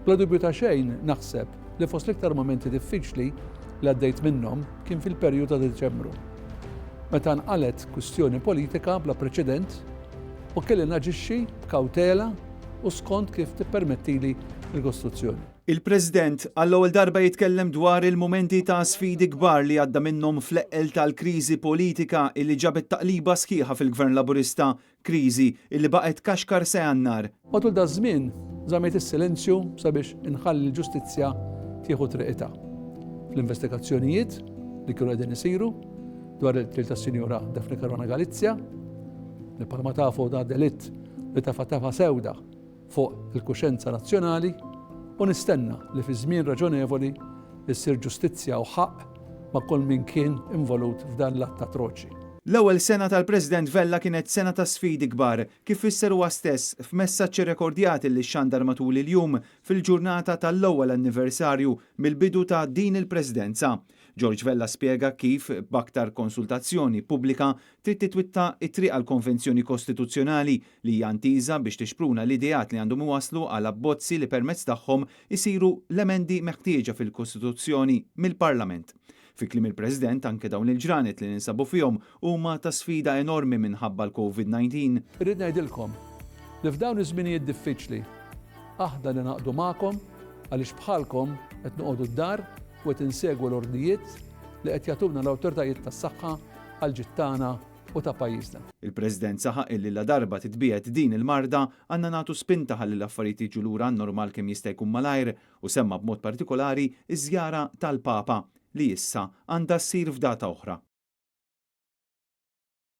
Bla dubju ta' xejn naħseb li fost l-iktar momenti diffiċli li għaddejt minnhom kien fil-perjodu ta' Diċembru, meta nqalet kwistjoni politika bla preċedent u kelli naġixxi b'kawtela u skont kif tippermettili l-Kostituzzjoni. Il-President għall-ewwel darba jitkellem dwar il-momenti ta' sfidi kbar li għadda minnhom fl-eqqel tal-kriżi politika illi ġabet taqliba sħiħa fil-Gvern Laburista, kriżi illi baqgħet kaxkar se għannar. Matul da żmien żamejt is-silenzju sabiex inħalli l-ġustizzja tieħu triqitha. Fl-investigazzjonijiet li kienu qegħdin isiru dwar il-qtil tas-Sinjura Daphne Caruana Galizia, li bħalma tafu da delitt li tafa sewda fuq il-kuxenza nazzjonali, u nistenna li fi żmien raġonevoli issir ġustizzja u ħaqq ma' kull min kien involut f'dan l-att atroċi. L-ewwel sena tal-President Vella kienet sena ta' sfidi kbar kif fisser huwa stess f'messaġġi rekordjati li xandar matul il-jum fil-ġurnata tal-ewwel anniversarju mill-bidu ta' din il-Presidenza. George Vella spjega kif b'aktar konsultazzjoni pubblika trid titwitta it-triq għal konvenzjoni kostituzzjonali li hija ntiża biex tixpruna l-ideat li għandhom iwasslu għal abbozzi li permezz tagħhom isiru l-emendi meħtieġa fil-Kostituzzjoni mill-Parlament. Fi kliem il-President anke dawn il-ġranet li ninsabu fihom huma ta' sfida enormi minħabba l-COVID-19. Irrid ngħidilkom li f'dawn iż-żminijiet diffiċli aħna li naqdu magħkom għaliex bħalkom qed noqogħdu d-dar u qed insegwu l-ordnijiet li qed jagħtuna l-awtoritajiet tas-saħħa għal ġittana u ta' pajjiżna. Il-President saħaq illi la darba titbiet din il-marda għandna nagħtu spinta ħalli l-affarijiet jiġu lura normal kemm jista' jkun malajr u semma b'mod partikolari iż-żjara tal-Papa li issa għandha ssir f'data oħra.